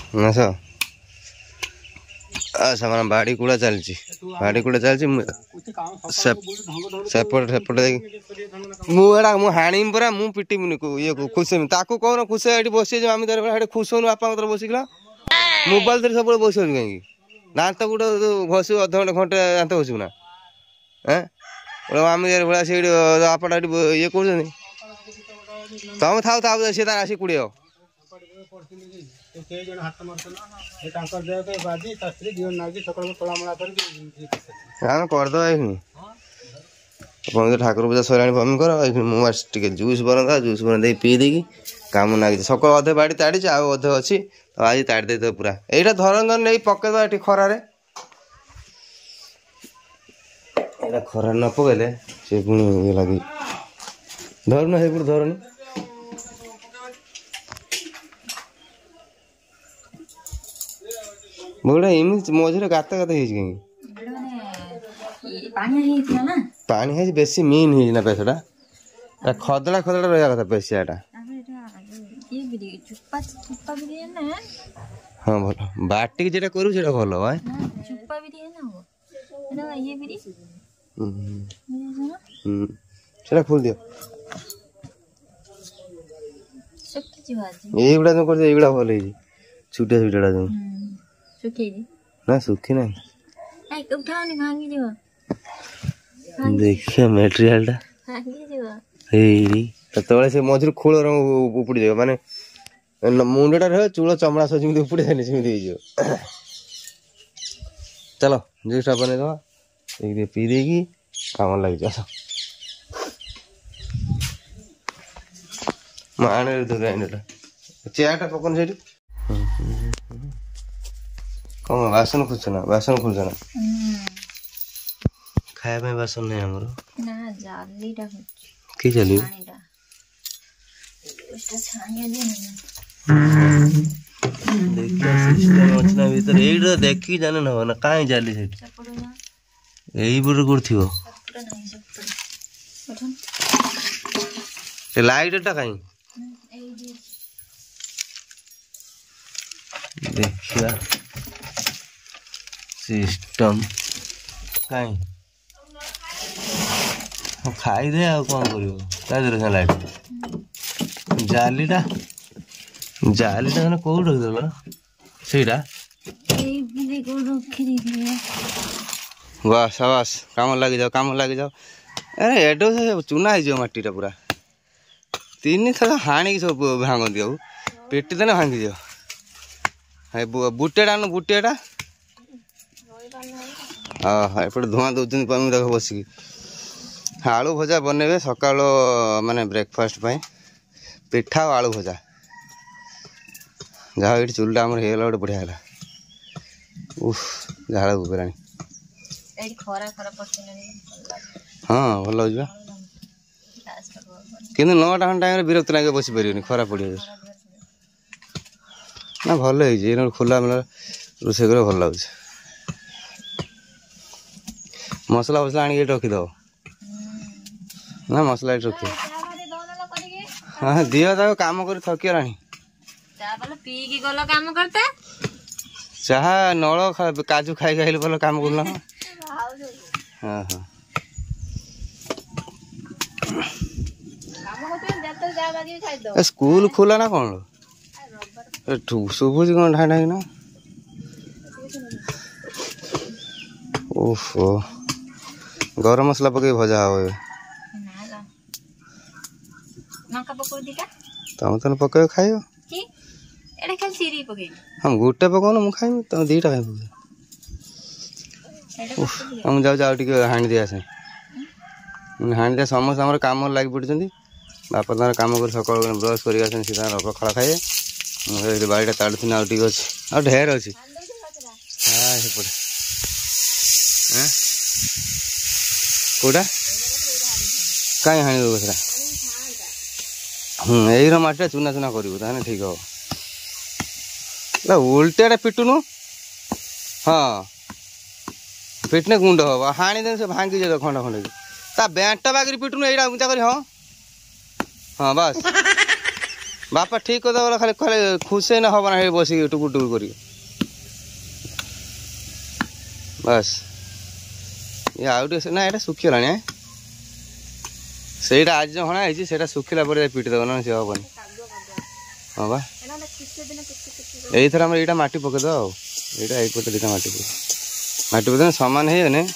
ଆସ ସେମାନେ ବାଡ଼ି କୁଡ଼ା ଚାଲିଛି ସେପଟେ ଦେଇକି ମୁଁ ଏଇଟା ମୁଁ ହାଣିବି ପରା ମୁଁ ପିଟିବିନି ଇଏ ଖୁସେଇବି ତାକୁ କହୁନ ଖୁସେ ଏଠି ବସିଛି ଆମେ ସେଠି ଖୁସଉନୁ ବାପାଙ୍କ ତର ବସିକିଲା ମୋବାଇଲ ଧରି ସବୁବେଳେ ବସିବୁ କାହିଁକି ଦାନ୍ତ ଗୋଟେ ଘଷିବୁ ଅଧଘଣ୍ଟେ ଘଣ୍ଟେ ଦାନ୍ତ ଘଷିବୁ ନା ଆମେ ଭଳିଆ ସେଇଠି ବାପାଟା ଏଠି ଇଏ କରୁଛନ୍ତି ତମେ ଥାଉ ସିଏ ତାର ଆସିକି କୁଡ଼ିଅ ଆମେ କରିଦେବା ଏଇଖିଣି ଆପଣ ଠାକୁର ପୂଜା ସରିଲାଣି ବନ୍ଦ କର ଏଇଖିଣି ମୁଁ ଟିକେ ଜୁସ୍ ବନନ୍ତା ଜୁସ୍ ବନେଇ ଦେଇକି ପିଇ ଦେଇକି କାମ ନାଗିଛି ସକାଳୁ ଅଧେ ବାଡ଼ି ତାଡ଼ିଛି ଆଉ ଅଧେ ଅଛି ଆଉ ଆଜି ତାଡ଼ି ଦେଇଦେବ ପୁରା ଏଇଟା ଧରନ ନେଇ ପକେଇଦବା ଏଠି ଖରାରେ ଏଇଟା ଖରାରେ ନ ପକେଇଲେ ସେ ପୁଣି ଇଏ ଲାଗି ଧରୁନ ସେଇପଟେ ଧରୁନି ଗୋଟେ ଏମିତି ମଝିରେ ଗାତ ହେଇଛି କାହିଁକି ପାଣି ହେଇଛି ବେଶୀ ମିନ୍ ହେଇଛି ନା ପେସଟା ଖଦଡ଼ା ରହିବା କଥା ପେସିଆଟା ହଁ ଭଲ ବାଟିକି ଯେଟା କରିବୁ ସେଟା ଭଲ ସେଟା ଖୋଲି ଦିଅ ଏଇଗୁଡ଼ା ଯୋଉ କରୁଛ ଏଇଗୁଡ଼ା ଭଲ ହେଇଛି ଛୁଟିଆ ଯୋଉ ନା ଶୁଖି ନାହିଁ ଦେଖିବା ମେଟେରିଆଲଟା ଏଇ ସେତେବେଳେ ସେ ମଝିରୁ ଖୋଳ ରଙ୍ଗ ଉପୁଡ଼ି ଯିବ ମାନେ ମୁଣ୍ଡଟା ରହିବ ଚୂଳ ଚମଡ଼ା ସହ ଯେମିତି ଉପୁଡ଼ି ଯାଏନି ସେମିତି ହେଇଯିବ ଚାଲ ଜୁସ୍ଟା ବନେଇଦବା ଟିକେ ପିଇ ଦେଇକି କାମ ଲାଗିଛି ଆସ ମୁଁ ଆଣେ ଗ୍ରାଇଣ୍ଡରଟା ଚେୟାରଟା ପକଉନି ସେଇଠି କଣ ବାସନ ଖୋଜୁଛ ନା ଖାଇବା ପାଇଁ ବାସନ ନାହିଁ ଆମର କି ଚାଲିବ ଭିତରେ ଏଇଟା ଦେଖିକି ଜାଣି ନବ ନା କାହିଁ ଚାଲି ସେଠି ଏଇପଟେ କୋଉଠି ଥିବ ଲାଇଟଟା କାହିଁ ଦେଖିବା ସିଷ୍ଟମ କାହିଁ ଖାଇଦେ ଆଉ କଣ କରିବ ତା ଦେହରେ ଲାଇଟ ଜାଲିଟା କୋଉଠି ରଖିଦେଲ ସେଇଟା ବାସ୍ କାମ ଲାଗିଯାଉ ଆରେ ଏଡ ଚୁନା ହେଇଯିବ ମାଟିଟା ପୁରା 3 ଥର ହାଣିକି ସବୁ ଭାଙ୍ଗନ୍ତି ଆଉ ପେଟି ଦେନେ ଭାଙ୍ଗିଯିବ ବୁଟିଆଟା ଏପଟେ ଧୂଆଁ ଦଉଛନ୍ତି ପାଣି ଦେଖ ବସିକି ଆଳୁ ଭଜା ବନେଇବେ ସକାଳୁ ମାନେ ବ୍ରେକଫାଷ୍ଟ ପାଇଁ ପିଠା ଆଉ ଆଳୁ ଭଜା ଯାହା ଏଇଠି ଚୁଲିଟା ଆମର ହେଇଗଲା ଗୋଟେ ବଢ଼ିଆ ହେଲା ଝାଳ ବୁଲାଣି ହଁ ଭଲ ହଉଛି କିନ୍ତୁ 9ଟା ଖଣ୍ଡେ ଟାଇମରେ ବିରକ୍ତ ଲାଗିବ ବସିପାରିବନି ଖରା ପଡ଼ିବ ନା ଭଲ ହେଇଛି ଏଇନା ଖୋଲା ମେଲା ରୋଷେଇ କରିବା ଭଲ ଲାଗୁଛି ମସଲା ଆଣିକି ଏଠି ରଖିଦେବ ନା ମସଲା ଏଠି ରଖିବ ହଁ ଦିଅ ତାକୁ କାମ କରି ଥକିଗଲାଣି ଚାହା ନଳ କାଜୁ ଖାଇକି ଆଇଲେ ଭଲ କାମ କରୁନ ହଁ ସ୍କୁଲ ଖୋଲା ନା କଣ ଶୁଭୁଛି କଣ ଢାଇ ଢାଇ ନା ଓହୋ ଗରମ ମସଲା ପକେଇ ଭଜା ହବ ଏବେ ତମେ ତ ପକେଇବ ଖାଇବ ହଁ ଗୋଟେ ପକଉନ ମୁଁ ଖାଇବି ତମେ 2ଟା ଖାଇ ପକେଇବ ମୁଁ ଯାଉଛି ଆଉ ଟିକେ ହାଣି ଦେଇ ଆସେ ହାଣିଦିଆ ସମସ୍ତେ ଆମର କାମରେ ଲାଗି ପଡ଼ିଛନ୍ତି ବାପା ତାଙ୍କର କାମ କରି ସକାଳୁ ବ୍ରସ୍ କରିକି ଆସନ୍ତି ସେ ତାଙ୍କର ପଖାଳ ଖାଇବେ ମୁଁ ଏଇଠି ବାଡ଼ିଟା ତାଡ଼ୁଥିଲି ଆଉ ଟିକେ ଅଛି ଆଉ ଢେର ଅଛି ସେପଟେ କୋଉଟା କାହିଁ ହାଣିବ ସେଟା ଏଇର ମାଟିଟା ଚୁନା କରିବୁ ତାହେଲେ ଠିକ ହବ ଓଲଟିଆଟା ପିଟୁନୁ ହଁ ପିଟନେ ଗୁଣ୍ଡ ହବ ହାଣିଦେନେ ସେ ଭାଙ୍ଗିଯିବ ଖଣ୍ଡ ତା ବ୍ୟାଣ୍ଟଟା ବାଗିରି ପିଟୁନୁ ଏଇଟା ଉଞ୍ଚା କରି ହଁ ବାସ୍ बापा ठीक कर दो खाली खाली खुश ना हब ना बस टुकुर टुकुर कर बस ये आउटे ना ये सुखीगला से आज जो हणा है सुखिला पर पिटी देव ना सी हेनी हाँ बा यही थर यहाँ मटी पकईद यहाँ पटे दुटा मटी पकड़ सामान है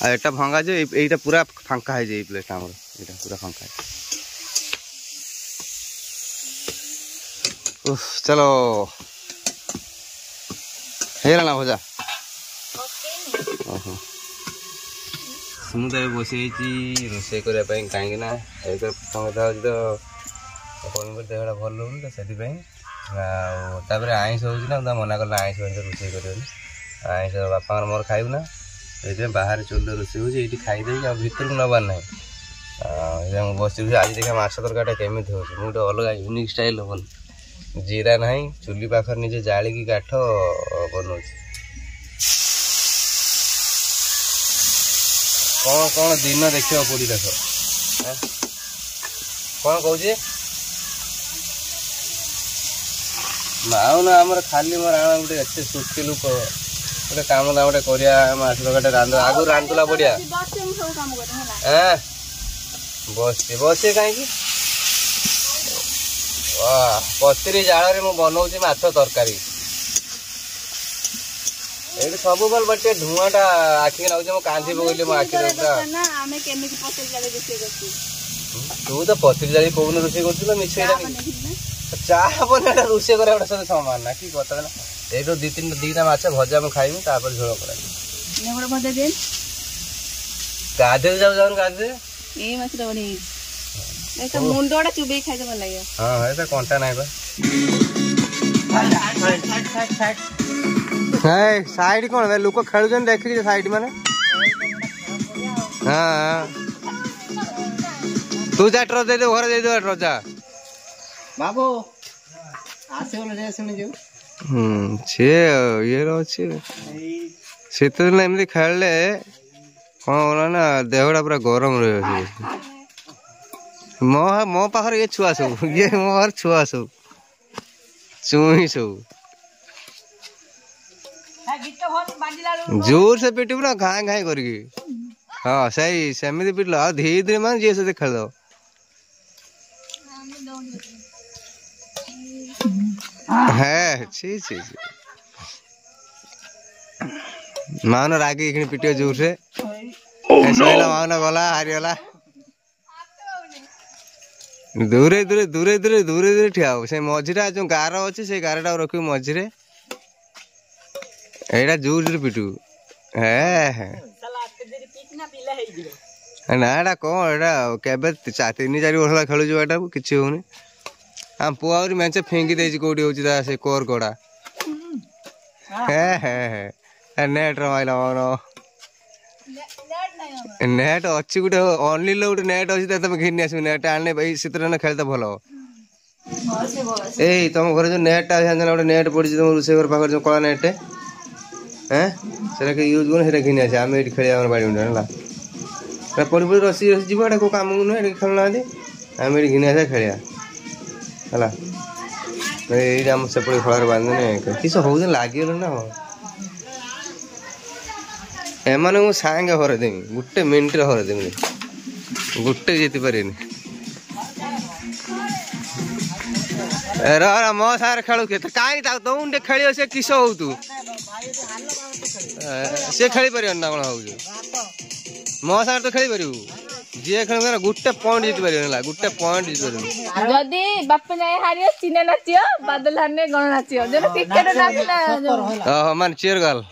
आटा भंगा जो यहीटा पूरा फांका है प्लेट आम पूरा फांका है चलो है ना भजा मुझे बसई रोसे करने कहीं एक तो देहटा भल लगे तो से आईस हो मना कला आईस रोसे कर आईस बापा मोर खाइबू ना ये बाहर चूल्हे रोसे हो खाईदे भर नबार ना बस आज देखा माछ तरकाटा केमी हो गोटे अलग यूनिक स्टाइल बन जीरा ना चुली पाखर निजे जाली काठ बन कौन कौन दिन देखा पड़ी देख कौन कौच ना आमर खाली मोर आम गोटे एत सुखी लोक गोटे कम दाम गोटे कर रांध आगु रांधुला बढ़िया बस बस कहीं पतरी जाल बनाऊँ माछ तरकारी ये सब बल बटे धुआंटा आखिक नाचे मो कांधी पकड़ मो आखि तू तो पतरी जाली कौन रोसे कर मिछे चाह बना रोसे कर गोटे सामान ना कि कथा ना ये दी तीन दीटा माछ भजा मुझे खाइबी तापर झोल कर गाधे जाऊ गाधे मुंडा चुबे खाई भल लगे हाँ ये कंटा ना साइड कौन लोक खेल देखी साइड माने हाँ तू जा ट्रस दे घर दे ट्रस जा बाबू आसे ये शीत दिन एमती खेलले कौन ना देहटा पूरा गरम रही मो पाखर ये छुआ सब ये मोर छुआ सब चुई सब जोर से पिटू ना घाई घाई करके हाँ सही सेमती पिटल धीरे धीरे मान जी से खेल दो है छी छी मान रागी पिटियो जोर से मान गला हारीगला दूरे दूरे दूरे दूरे दूरे दूरे ठिया से मझीरा जो गार अच्छे से गारटा रख मझीरे एटा जोर जोर पिटू है ना एटा कौन एटा केबे 3-4 वर्ष खेलुଛୁ एटा किछि होनी हम पुआ और मैंचे फेंकी देछि कोडी होछि ता से कोर कोडा है नेट रमाइला मानो नेट अच्छी गोटे ओनली गोटे नेट अच्छी तुम घिनी आस नेट आने भाई शीतदिन खेलते भल ए तुम घर जो नेटा गोटे नेट पड़ी तुम रोसे घर पाखे जो कला नेट है यूज कर घिनी आस आम ये खेल बैडमिंटन है पड़ी पड़ी रसी रसी जीव को कम को नुहे खेलना आम ये घिनी आस खेलिया है ये सेपटे खल बांधने किस हो लगे ना एमाने मु सांगे हर देमी गुटे मिनिट रे हर देमी गुटे जीति पारे रा मो सारे खेलु के काई ता तोंडे खेलियो से किस हो तू से खेली पारियो ना कोन हो मो सारे तो खेली पारियो जे खेल कर गुटे पॉइंट जीति पारियो ना गुटे पॉइंट जीति पारियो जदी बाप नै हारियो चिने नाचियो बादल हाने गण नाचियो जे क्रिकेट नाचिना हां मान चेयर गाल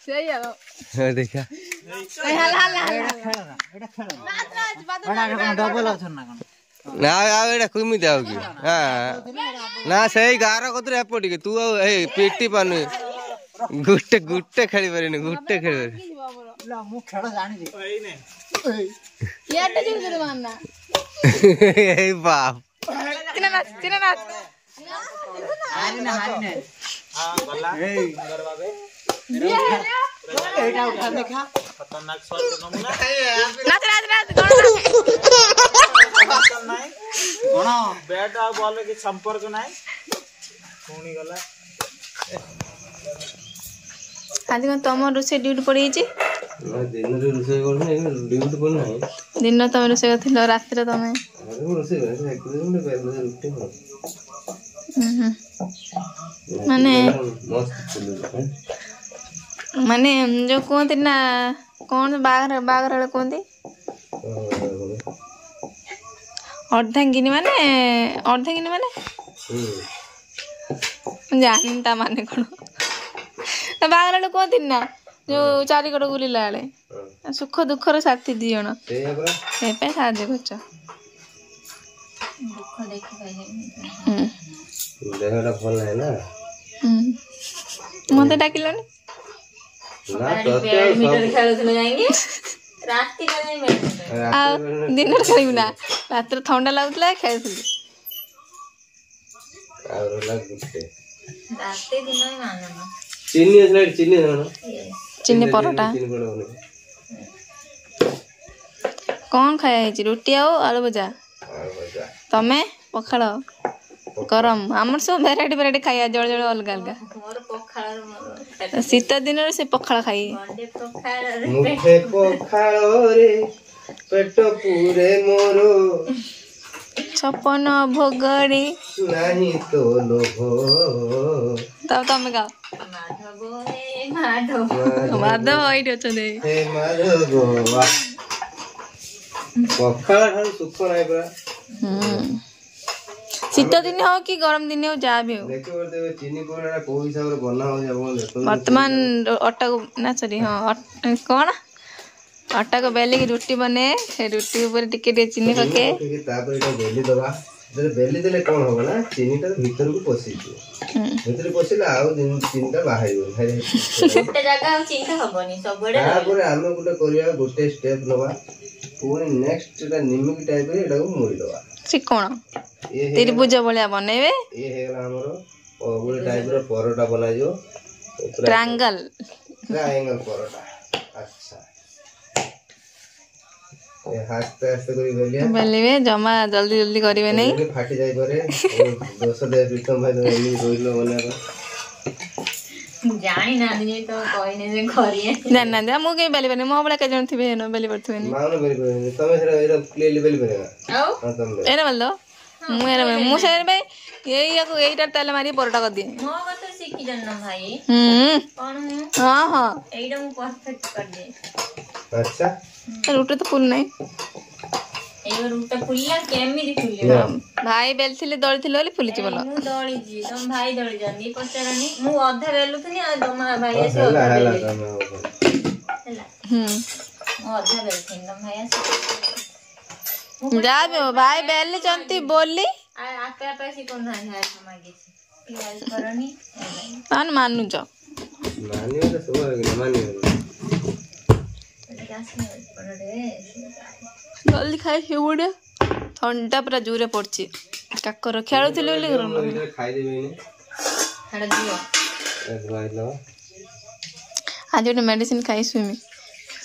सही है देखा हल हल एटा खेल नाच नाच डबल अछन ना कोन ना एटा कुमी दाओ की हां ना सही गार कतरे एपटी के तू ए पीटी पानु गुटे गुटे खेली पारिनी गुटे खेली ला मु खेल जानि दे याटे जुर मारना ए बाप चिना नाच हारी ना हां गला ए दरबाबे एटा उठा देखा खतरनाक शॉट नमूना नाच नाच नाच ଟେନସନ୍ ନାହିଁ କଣ ବ୍ୟାଟ୍ ଆଉ ବଲ୍ କିଛି ସମ୍ପର୍କ ନାହିଁ ପୁଣି ଗଲା ଆଜି କ'ଣ ତମ ରୋଷେଇ ଡ୍ୟୁଟି ପଡ଼ିଯାଇଛି? ଦିନରେ ରୋଷେଇ କରୁନି ଡ୍ୟୁଟି ପଡ଼ିନାହିଁ। ଦିନ ତମେ ରୋଷେଇ କରିଥିଲ ରାତିରେ ତମେ ରୋଷେଇ ମାନେ ମାନେ ଯୋଉ କୁହନ୍ତି ନା କ'ଣ ବାହାଘର ବେଳେ କୁହନ୍ତି ଅର୍ଦ୍ଧାଙ୍ଗିନୀ ମାନେ ଜାଣିନି ତା ମାନେ କ'ଣ ବାହାଘର ବେଳେ କୁହନ୍ତି ନା ଯୋଉ ଚାରିକଡ଼ ବୁଲିଲା ବେଳେ ସୁଖ ଦୁଃଖର ସାଥୀ 2 ଜଣ ସେଇପାଇଁ ସାହାଯ୍ୟ କରୁଛ। ଦେହଟା ଭଲ ନାହିଁ ନା ମତେ ଡାକିଲନି ଆଉ ଦିନରେ ଖେଳିବୁ ନା ରାତିରେ ଥଣ୍ଡା ଲାଗୁଥିଲା ଖେଳୁଥିଲି। ଚିନି ପରଟା କ'ଣ ଖାଇବା ହେଇଛି? ରୁଟି ଆଉ ଆଳୁ ଭଜା। ତମେ ପଖାଳ ଗରମ। ଆମର ସବୁ ଭେରାଇଟି ଖାଇବା ଜଳ ଅଲଗା ଅଲଗା। ଶୀତ ଦିନରେ ସେ ପଖାଳ ଖାଇ ପେଟ ପୁରେ ମୋର ଛପନ ଭୋଗରେ ନାହିଁ ତ ଲୋଭ। ତମେ ଗାଅ ମାଧବ ଏଇଠି ଅଛନ୍ତି। ପଖାଳ ଠାରୁ ସୁଖ ନାହିଁ ପରା। ଶୀତ ଦିନ ହଉ କି ଗରମ ଦିନ ହଉ ଯାହା ବି ହଉ ଚିନି ପରଟା କୋଉ ହିସାବରେ ବନା ହଉଛି ବର୍ତ୍ତମାନ ଅଟାକୁ ନା ସରି ହଁ କ'ଣ ଅଟାକୁ ବେଲିକି ରୁଟି ବନେ ସେ ରୁଟି ଉପରେ ଟିକେ ଚିନି ପକେଇ ତାପରେ ଏଇଟା ବେଲି ଦବା। ବେଲି ଦେଲେ କ'ଣ ହବ ନା ଚିନିଟା ଭିତରକୁ ପଶିଯିବ। ଭିତରେ ପଶିଲେ ଆଉ ଚିନିଟା ବାହାରିବନି। ତାପରେ ଆମେ କରିବା ଗୋଟେ ଷ୍ଟେପ୍ ନବା ପୁଣି ନେକ୍ସଟ ଏଟା ନିମିକି ଟାଇପର ଏଟାକୁ ମୋଡ଼ିଦବା। ସେ କ'ଣ ତ୍ରିଭୁଜ ଭଳିଆ ବନେଇବେ। ଇଏ ହେଇଗଲା ଆମର ଗୋଟେ ଟାଇପର ପରଟା ବନାଯିବ ଟ୍ରାଙ୍ଗଲ ପରଟା। ଆଚ୍ଛା ଆସ୍ତେ ଆସ୍ତେ କରି ବେଲିବେ ଜମା ଜଲ୍ଦି କରିବେ ନାହିଁ ଫାଟି ଯାଇପାରେ। ଦୋଷ ଦେ ପ୍ରୀତମ ଭାଇ ଏମିତି କହିଲ ବନେଇବା ଜାଣିନାହାନ୍ତି ମୁଁ କେହି ବେଲି ପାରିନି ମୋ ଭଳିଆ କେତେ ଜଣ ଥିବେ ବେଲି ପାରୁଥିବେନି। ଏଇଟା ବେଲି ମୁଁ ସେ ଏଇଟା ତେଲ ମାରି ପରଟା କରିଦିଏ। ରୁଟି ତ ଫୁଲ ନାହିଁ ଭାଇ ବେଲିଥିଲେ ଦଳିଥିଲେ ବୋଲି ଫୁଲିଛି ଭଲ। ଯାହା ବି ଭାଇ ବେଲିଛନ୍ତି ବୋଲି ମାନୁଛ ଜଲ୍ଦି ଖାଇ ବଢିଆ ଥଣ୍ଡା ପୁରା ଜୋରେ ପଡୁଛି। କାକର ଖେଳୁଥିଲି ବୋଲି ଆଜି ଗୋଟେ ମେଡିସିନ ଖାଇ ଶୁଇମି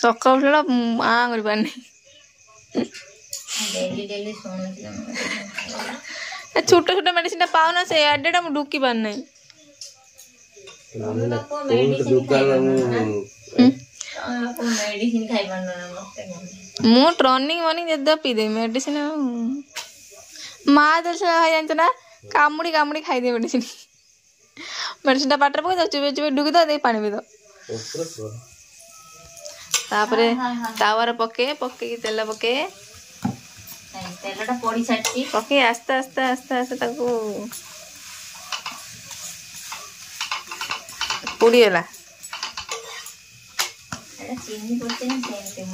ସକାଳୁ ଉଠିଲା କରିପାରୁନି। ଛୋଟ ଛୋଟ ମେଡିସିନ ଟା ପାଉନା ସେ ଆଡେଟା ମୁଁ ଢୁକି ପାରୁ ନାହିଁ। ମୁଁ ଟନିକ ମର୍ଣ୍ଣିଂ ଯଦି ପିଇଦେବି ମେଡିସିନ ମା ଦେଶ ଭାଇ ଜାଣିଛ ନା କାମୁଡ଼ି ଖାଇଦିଏ ମେଡିସିନ। ମେଡିସିନ ଟା ପାଟିରେ ପକେଇ ଚୁପି ଢୁକି ଦବ ଦେଇ ପାଣି ପିଇ ଦବ। ତାପରେ ତାୱାରେ ପକେଇକି ତେଲ ତେଲଟା ପଡି ସାରିଛି ପକେଇ ଆସ୍ତେ ତାକୁ ପୋଡ଼ିଗଲା।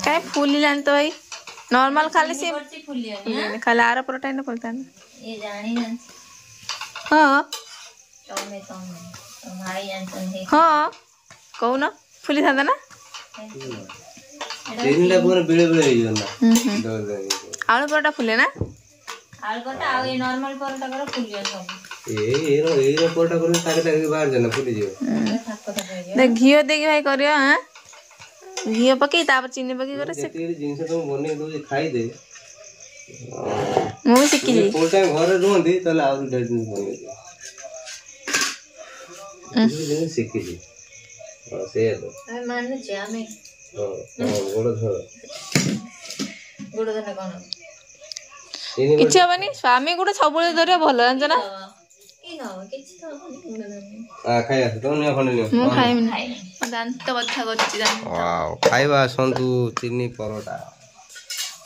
କାଇଁ ଫୁଲିଲାନି ତ ଭାଇ ନର୍ମାଲ ଖାଲି ସେ ଖାଲି ଆର ପରଟା ଏଇନା ଫୁଲିଥାନ୍ତା। ହଁ କହୁନ ଫୁଲିଥାନ୍ତା ନା। ଆଳୁ ପରଟା ଫୁଲେ ନା ଘିଅ ଦେଇକି ଭାଇ କରିବ ଘିଅ ପକେଇ ତାପରେ ଚିନି ପକେଇ ଜିନିଷ ତମେ ବନେଇ ଦଉଛି ଖାଇଦେ। ମୁଁ ବି ଶିଖିଛି ଫୁଲ୍ ଟାଇମ୍ ଘରେ ରୁହନ୍ତି ତାହେଲେ ଆହୁରି ଡେଟ୍ ଜିନିଷ ବନେଇଛି ଶିଖିଛି ହଁ ସେଇଆ ତ ମାନୁଛି ଆମେ ହଁ ଗୋଡ଼ ଧର କିଛି ହବନି ସ୍ୱାମୀ ଗୋଟେ ସବୁବେଳେ ଧରିବା ଭଲ ଜାଣିଛ ନା ଖାଇବା ତମେ ନିଅ ଖଣ୍ଡେ ନିଅ ମୁଁ ଖାଇବିନି ମୋ ଦାନ୍ତ ବଥା କରୁଛି ଖାଇବା ଆସନ୍ତୁ ଚିନି ପରଟା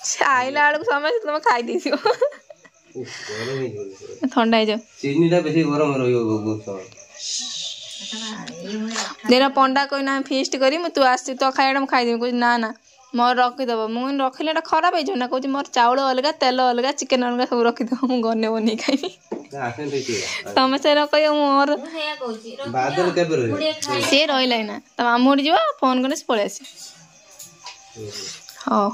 ସେ ଆଇଲା ବେଳକୁ ସମସ୍ତେ ତମେ ଖାଇଦେଇଥିବ ଗରମ ହେଇଯିବ ଥଣ୍ଡା ହେଇଯାଉ ଚିନିଟା ବେଶୀ ଗରମ ରହିବ ବହୁତ ସମୟ ଦେର ପଣ୍ଡା କହିନା ଫିଷ୍ଟ କରି ମୁଁ ତୁ ଆସିଛୁ ତ ଖାଇବାଟା ମୁଁ ଖାଇଦେବି କହୁଛି ନା ନା ମୋର ରଖିଦେବ ମୁଁ ରଖିଲେ ଏଇଟା ଖରାପ ହେଇଯିବ ନା କହୁଛି ମୋର ଚାଉଳ ଅଲଗା ତେଲ ଅଲଗା ଚିକେନ ଅଲଗା ସବୁ ରଖିଦେବ ମୁଁ ଗନେ ବନେଇ ଖାଇବି ତମେ ସେ କହିବ ମୋର ସିଏ ରହିଲା ନା ତା ମାମୁଁ ଯିବ ଫୋନ କଲେ ସେ ପଳେଇ ଆସିବ ହଉ